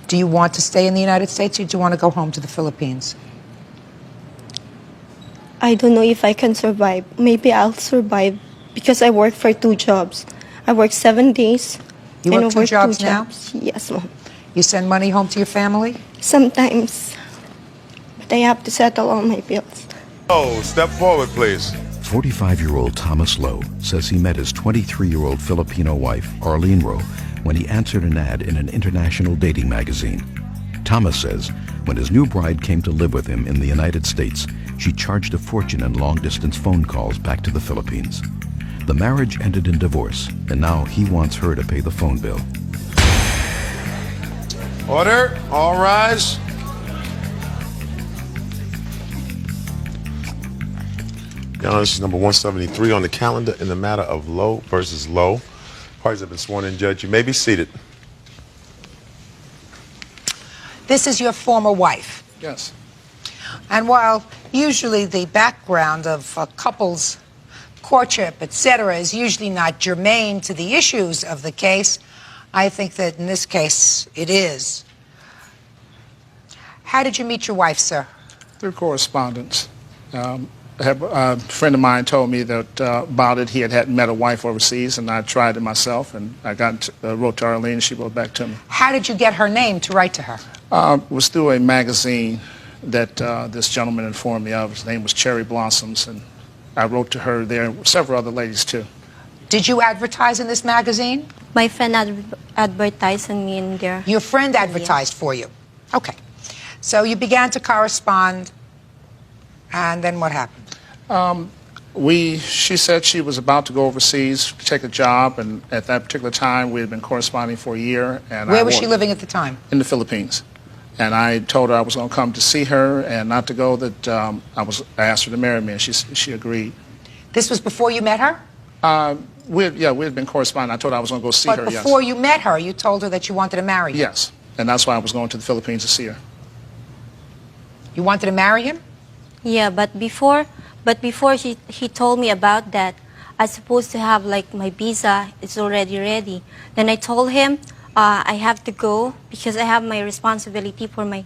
Do you want to stay in the United States, or do you want to go home to the Philippines? I don't know if I can survive. Maybe I'll survive because I work for 2 jobs. I work 7 days. You and work I 2 jobs now? Jobs. Yes, Mom. You send money home to your family? Sometimes. But I have to settle all my bills. Oh, step forward, please. 45-year-old Thomas Lowe says he met his 23-year-old Filipino wife, Arlene Rowe, when he answered an ad in an international dating magazine. Thomas says when his new bride came to live with him in the United States, she charged a fortune in long-distance phone calls back to the Philippines. The marriage ended in divorce, and now he wants her to pay the phone bill. Order. All rise. Your Honor, this is number 173 on the calendar in the matter of Lowe versus Lowe. Parties have been sworn in, Judge. You may be seated. This is your former wife. Yes. And while usually the background of a couple's courtship, etc., is usually not germane to the issues of the case, I think that in this case it is. How did you meet your wife, sir? Through correspondence. A friend of mine told me that about it. He had met a wife overseas, and I tried it myself, and I wrote to Arlene, and she wrote back to me. How did you get her name to write to her? It was through a magazine that this gentleman informed me of. His name was Cherry Blossoms, and I wrote to her there, and several other ladies too. Did you advertise in this magazine? My friend advertised me in there. Your friend advertised for you? Okay. So you began to correspond, and then what happened? She said she was about to go overseas to take a job, and at that particular time we had been corresponding for a year. And where was she living at the time? In the Philippines. And I told her I was going to come to see her and not to go, that I asked her to marry me, and she agreed. This was before you met her? We had been corresponding. I told her I was going to go see her, But before you met her, you told her that you wanted to marry her? Yes, and that's why I was going to the Philippines to see her. You wanted to marry him? Yeah, but before he told me about that, I supposed to have like my visa. It's already ready. Then I told him I have to go because I have my responsibility for my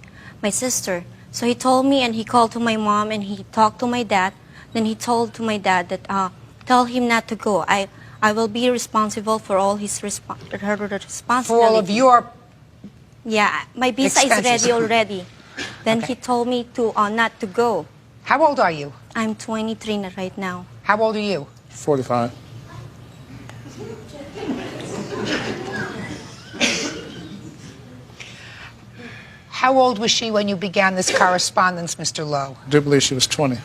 sister. So he told me, and he called to my mom, and he talked to my dad. Then he told to my dad that tell him not to go. I will be responsible for all his responsibility. For all of your Yeah, my visa expenses. is ready already. Then Okay. he told me to not to go. How old are you? I'm 23 right now. How old are you? 45. How old was she when you began this correspondence, Mr. Lowe? I do believe she was 20.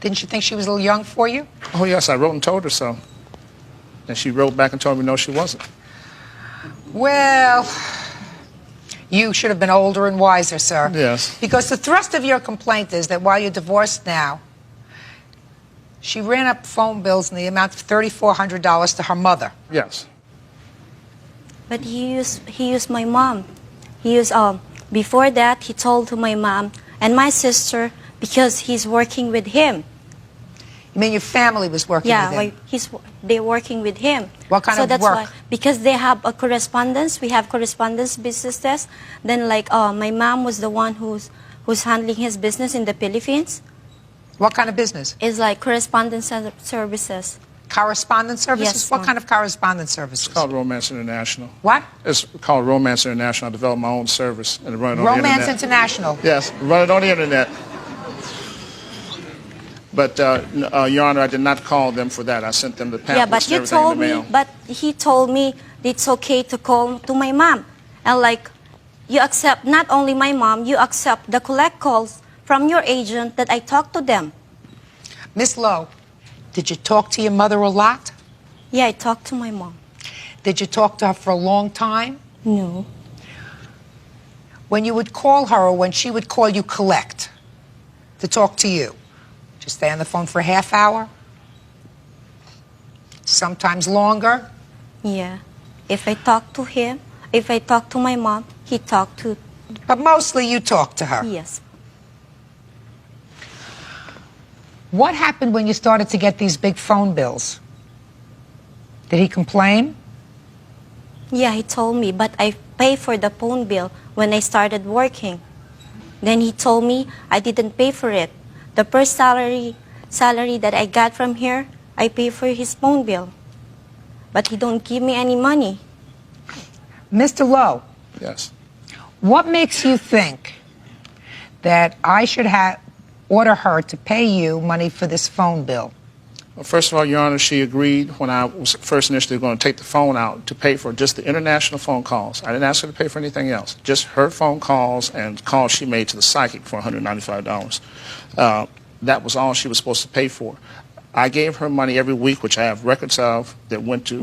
Didn't you think she was a little young for you? Oh yes, I wrote and told her so. And she wrote back and told me no, she wasn't. Well, you should have been older and wiser, sir. Yes. Because the thrust of your complaint is that while you're divorced now, she ran up phone bills in the amount of $3,400 to her mother. Yes. But he used my mom. Before that he told to my mom and my sister because he's working with him. You mean your family was working with him? Yeah, they're working with him. What kind of that's work? Why, because they have a correspondence. We have correspondence businesses. Then my mom was the one who's handling his business in the Philippines. What kind of business? It's like correspondence services. Correspondence services? Yes, What ma'am. kind of correspondence services? It's called Romance International. What? It's called Romance International. I developed my own service and run it on the internet. Romance International. Yes, run it on the internet. But, Your Honor, I did not call them for that. I sent them the Yeah, pamphlets but and everything in the mail. but he told me it's okay to call to my mom. And you accept not only my mom, you accept the collect calls from your agent that I talk to them. Miss Lowe, did you talk to your mother a lot? Yeah, I talked to my mom. Did you talk to her for a long time? No. When you would call her or when she would call you collect to talk to you, just stay on the phone for a half hour? Sometimes longer? Yeah. If I talk to him, if I talk to my mom, he talked to... But mostly you talk to her. Yes. What happened when you started to get these big phone bills? Did he complain? Yeah, he told me, but I pay for the phone bill when I started working. Then he told me I didn't pay for it. The first salary that I got from here, I pay for his phone bill. But he don't give me any money. Mr. Lowe, Yes. what makes you think that I should order her to pay you money for this phone bill? Well, first of all, Your Honor, she agreed when I was first initially going to take the phone out to pay for just the international phone calls. I didn't ask her to pay for anything else, just her phone calls and calls she made to the psychic for $195. That was all she was supposed to pay for. I gave her money every week, which I have records of, that went to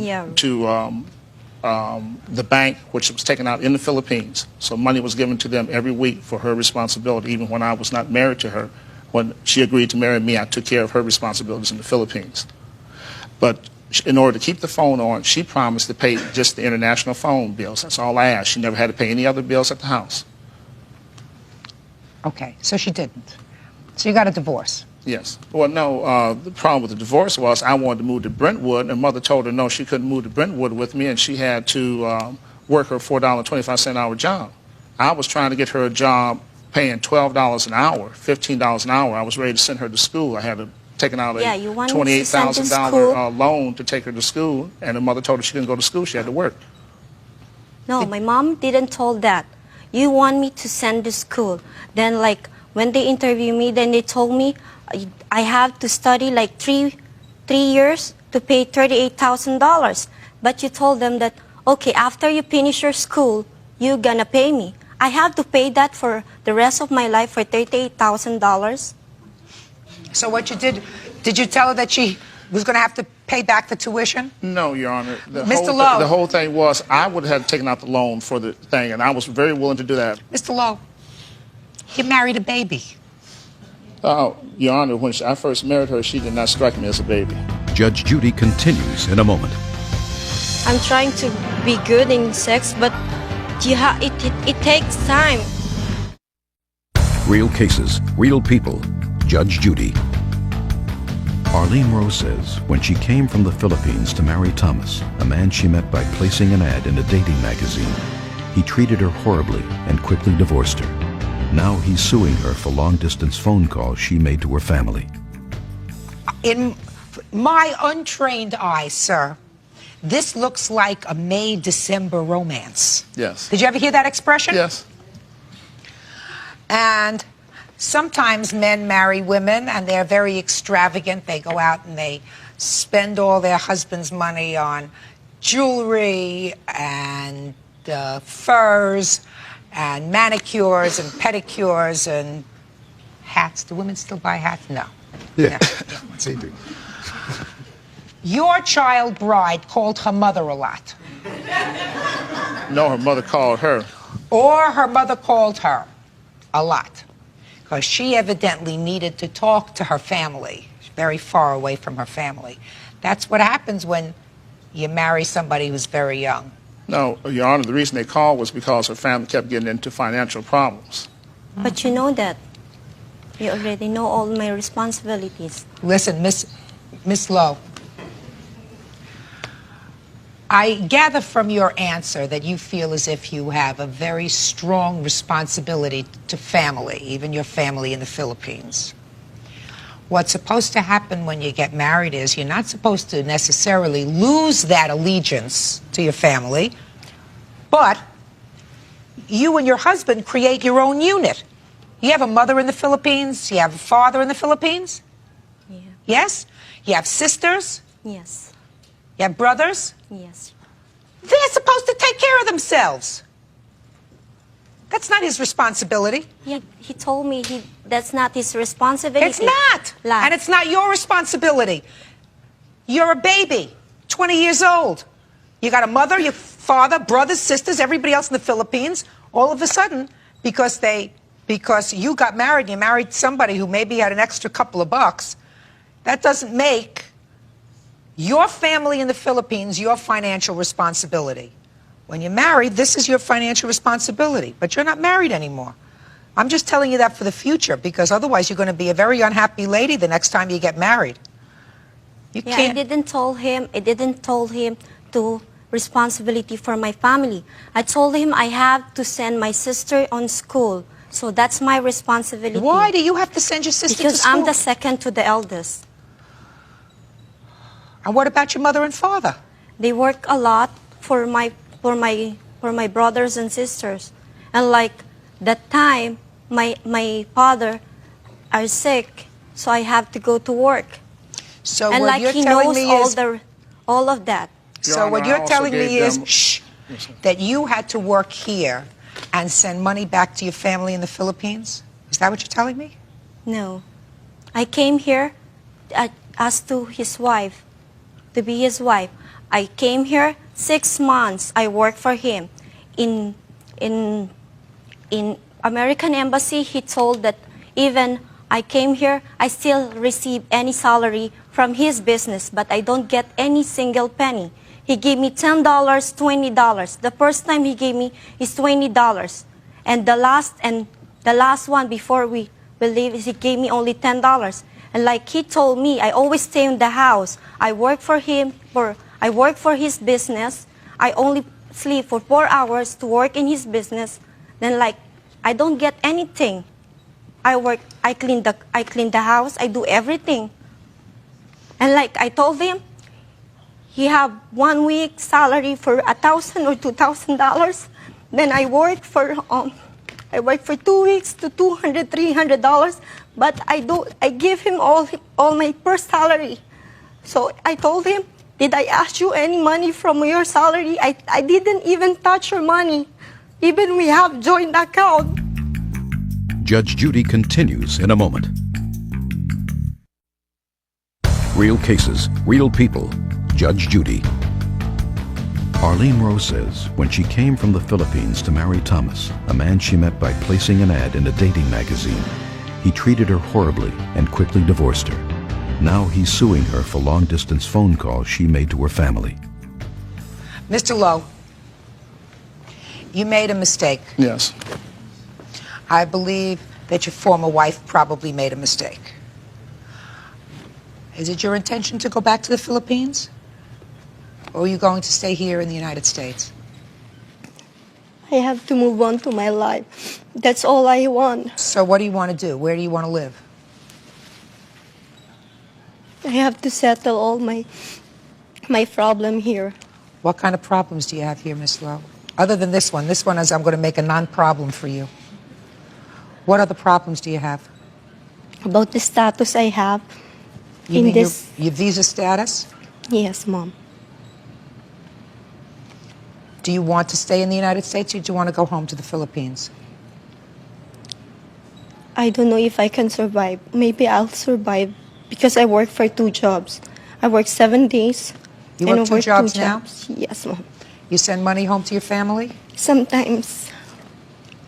the bank, which was taken out in the Philippines. So money was given to them every week for her responsibility, even when I was not married to her. When she agreed to marry me, I took care of her responsibilities in the Philippines. But in order to keep the phone on, she promised to pay just the international phone bills. That's all I asked. She never had to pay any other bills at the house. Okay, so she didn't. So you got a divorce. Yes. Well, no, the problem with the divorce was I wanted to move to Brentwood, and mother told her no, she couldn't move to Brentwood with me, and she had to work her $4.25 an hour job. I was trying to get her a job paying $12 an hour, $15 an hour. I was ready to send her to school. I had taken out a $28,000 loan to take her to school, and the mother told her she couldn't go to school. She had to work. No, my mom didn't told that. You want me to send to school. Then like when they interview me, then they told me I have to study like three years to pay $38,000. But you told them that, okay, after you finish your school, you're gonna pay me. I have to pay that for the rest of my life for $38,000. So what you did you tell her that she was going to have to pay back the tuition? No, Your Honor. Mr. Lowe. The whole thing was I would have taken out the loan for the thing, and I was very willing to do that. Mr. Lowe, you married a baby. Your Honor, when I first married her, she did not strike me as a baby. Judge Judy continues in a moment. I'm trying to be good in sex, but it takes time. Real cases, real people. Judge Judy. Arlene Rose says when she came from the Philippines to marry Thomas, a man she met by placing an ad in a dating magazine, he treated her horribly and quickly divorced her. Now he's suing her for long-distance phone calls she made to her family. In my untrained eye, sir, this looks like a May-December romance. Yes. Did you ever hear that expression? Yes. And sometimes men marry women and they're very extravagant. They go out and they spend all their husband's money on jewelry and furs and manicures and pedicures and hats. Do women still buy hats? No. Yeah. No. They do. Your child bride called her mother a lot. No, her mother called her. Or her mother called her a lot. Because she evidently needed to talk to her family, very far away from her family. That's what happens when you marry somebody who's very young. No, Your Honor, the reason they called was because her family kept getting into financial problems. But you know that. You already know all my responsibilities. Listen, Miss Lowe, I gather from your answer that you feel as if you have a very strong responsibility to family, even your family in the Philippines. What's supposed to happen when you get married is you're not supposed to necessarily lose that allegiance to your family, but you and your husband create your own unit. You have a mother in the Philippines, you have a father in the Philippines? Yeah. Yes? You have sisters? Yes. You have brothers? Yes. They're supposed to take care of themselves. That's not his responsibility. Yeah, he told me that's not his responsibility. It's not. Like, And it's not your responsibility. You're a baby, 20 years old. You got a mother, your father, brothers, sisters, everybody else in the Philippines. All of a sudden, because you got married, you married somebody who maybe had an extra couple of bucks, that doesn't make your family in the Philippines your financial responsibility. When you're married, this is your financial responsibility, but you're not married anymore. I'm just telling you that for the future, because otherwise you're going to be a very unhappy lady the next time you get married. You yeah, can't. I didn't told him to responsibility for my family. I told him I have to send my sister on school. So that's my responsibility. Why do you have to send your sister to Because school? I'm the second to the eldest. And what about your mother and father? They work a lot for my brothers and sisters. And like that time, my father are sick, so I have to go to work. So And what like you're he telling knows me is all of that. Your so what Honor, I you're also telling me gave is them- shh, that you had to work here and send money back to your family in the Philippines? Is that what you're telling me? No. I came here as to his wife, to be his wife. I came here 6 months. I worked for him. In American Embassy, he told that even I came here, I still receive any salary from his business, but I don't get any single penny. He gave me $10, $20. The first time he gave me is $20. And the last one before we leave, he gave me only $10. And like he told me, I always stay in the house. I work for him, I work for his business. I only sleep for 4 hours to work in his business. Then like, I don't get anything. I work, I clean the house, I do everything. And like I told him, he have 1 week salary for $1,000 or $2,000. Then I work for 2 weeks to $200, $300. But I give him all my first salary. So I told him, did I ask you any money from your salary? I didn't even touch your money. Even we have joint account. Judge Judy continues in a moment. Real cases, real people. Judge Judy. Arlene Rose says when she came from the Philippines to marry Thomas, a man she met by placing an ad in a dating magazine, he treated her horribly and quickly divorced her. Now he's suing her for long-distance phone calls she made to her family. Mr. Lowe, you made a mistake. Yes. I believe that your former wife probably made a mistake. Is it your intention to go back to the Philippines? Or are you going to stay here in the United States? I have to move on to my life. That's all I want. So what do you want to do? Where do you want to live? I have to settle all my problem here. What kind of problems do you have here, Miss Lowe? Other than this one is I'm going to make a non-problem for you. What other problems do you have? About the status I have You in mean this. your visa status? Yes, Mom. Do you want to stay in the United States or do you want to go home to the Philippines? I don't know if I can survive. Maybe I'll survive because I work for 2 jobs. I work 7 days. You and work I 2 jobs now? jobs. Yes, Mom. You send money home to your family? Sometimes.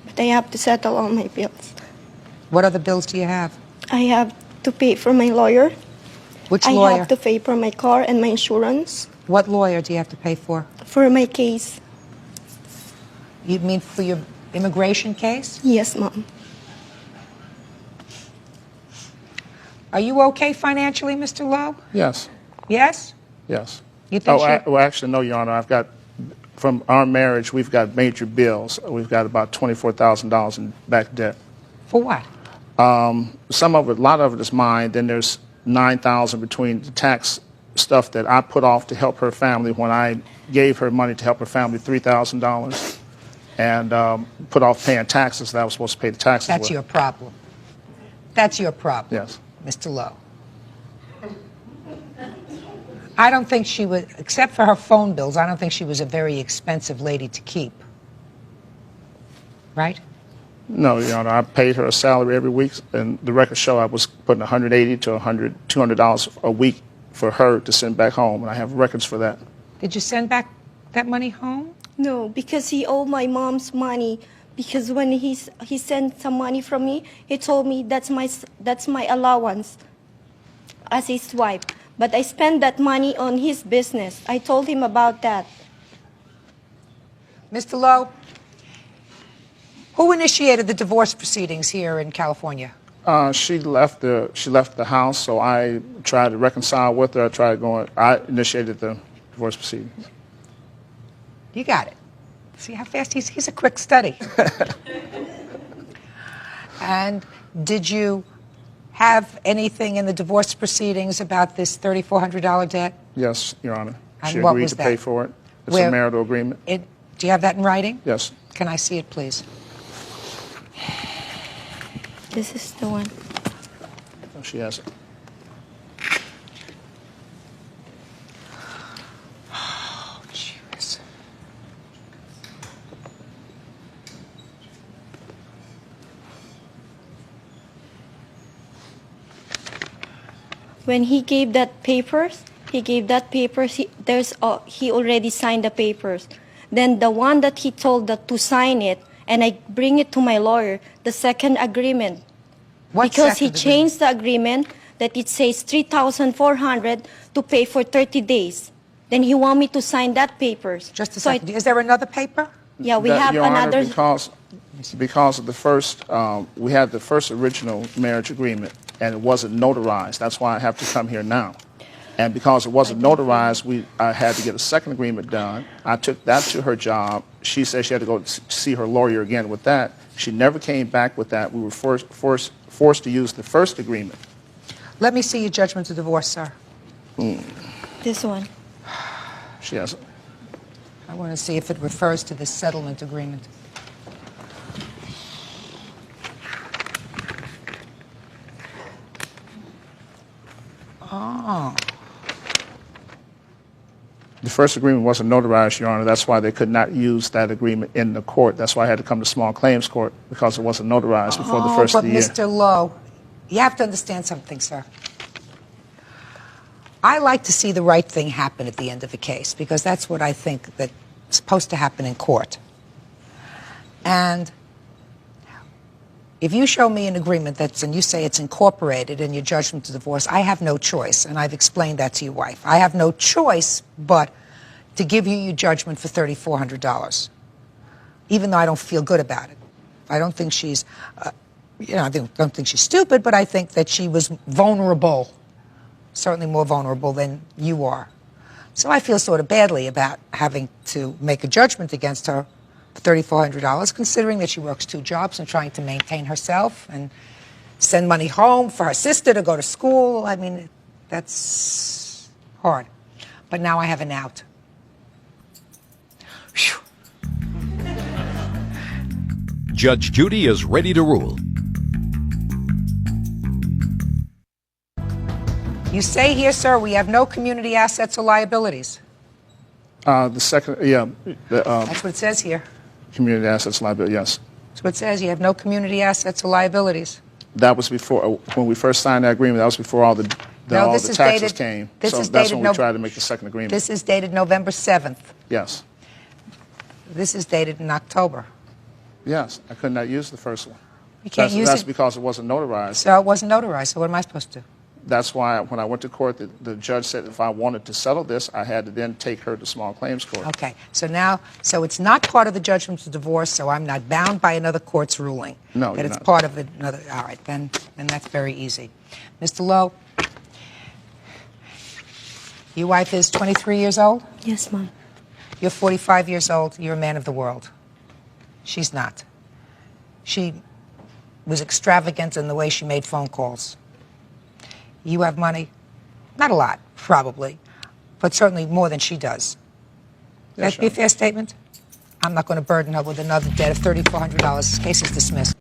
But I have to settle all my bills. What other bills do you have? I have to pay for my lawyer. Which I lawyer? have to pay for my car and my insurance. What lawyer do you have to pay for? For my case. You mean for your immigration case? Yes, Mom. Are you okay financially, Mr. Lowe? Yes. Yes? Yes. You think Well, actually, no, Your Honor. I've got, from our marriage, we've got major bills. We've got about $24,000 in back debt. For what? Some of it, a lot of it is mine. Then there's $9,000 between the tax stuff that I put off to help her family when I gave her money to help her family, $3,000, and put off paying taxes that I was supposed to pay the taxes That's with. your problem. That's your problem. Yes. Mr. Lowe. I don't think she was, except for her phone bills, I don't think she was a very expensive lady to keep. Right? No, Your Honor. I paid her a salary every week, and the records show I was putting $180 to $200 a week for her to send back home, and I have records for that. Did you send back that money home? No, because he owed my mom's money. Because when he sent some money from me, he told me that's my allowance as his wife. But I spent that money on his business. I told him about that. Mr. Lowe, who initiated the divorce proceedings here in California? She left the house, so I tried to reconcile with her. I initiated the divorce proceedings. You got it. See how fast he's a quick study. And did you have anything in the divorce proceedings about this $3,400 debt? Yes, Your Honor. And She what agreed was to that? pay for it. It's Where- a marital agreement. Do you have that in writing? Yes. Can I see it, please? This is the one. Oh, she has it. Oh, jeez. When he gave that papers, he already signed the papers. Then the one that he told that to sign it, and I bring it to my lawyer, the second agreement. What Because he second agreement? changed the agreement that it says 3,400 to pay for 30 days. Then he want me to sign that papers. Just a So second. Is there another paper? yeah, we That, have Your Honor, another. because of the first, we had the first original marriage agreement, and it wasn't notarized. That's why I have to come here now. And because it wasn't notarized, I had to get a second agreement done. I took that to her job. She said she had to go see her lawyer again with that. She never came back with that. We were forced to use the first agreement. Let me see your judgment to divorce, sir. This one. She has it. I want to see if it refers to the settlement agreement. Oh. The first agreement wasn't notarized, Your Honor. That's why they could not use that agreement in the court. That's why I had to come to small claims court, because it wasn't notarized before the first of the year. But Mr. Lowe, you have to understand something, sir. I like to see the right thing happen at the end of a case, because that's what I think that's supposed to happen in court. And if you show me an agreement and you say it's incorporated in your judgment to divorce, I have no choice, and I've explained that to your wife. I have no choice but to give you your judgment for $3,400, even though I don't feel good about it. I don't think she's, I don't think she's stupid, but I think that she was vulnerable, certainly more vulnerable than you are. So I feel sort of badly about having to make a judgment against her for $3,400, considering that she works 2 jobs and trying to maintain herself and send money home for her sister to go to school. I mean, that's hard. But now I have an out. Whew. Judge Judy is ready to rule. You say here, sir, we have no community assets or liabilities. The second, yeah, That's what it says here. community assets liability, yes. That's what it says. You have no community assets or liabilities. That was before, when we first signed that agreement, that was before all the taxes dated, came. This So is that's dated when we tried to make the second agreement. This is dated November 7th. Yes. This is dated in October. Yes, I could not use the first one. You can't use That's it. because it wasn't notarized. So it wasn't notarized. So what am I supposed to do? That's why when I went to court, the judge said if I wanted to settle this, I had to then take her to small claims court. Okay. So now, it's not part of the judgment of divorce, so I'm not bound by another court's ruling. No, That you're it's not. part of another. All right, then that's very easy. Mr. Lowe, your wife is 23 years old? Yes, Mom. You're 45 years old. You're a man of the world. She's not. She was extravagant in the way she made phone calls. You have money? Not a lot, probably, but certainly more than she does. Yes, That'd be a Your fair statement? I'm not going to burden her with another debt of $3,400. This case is dismissed.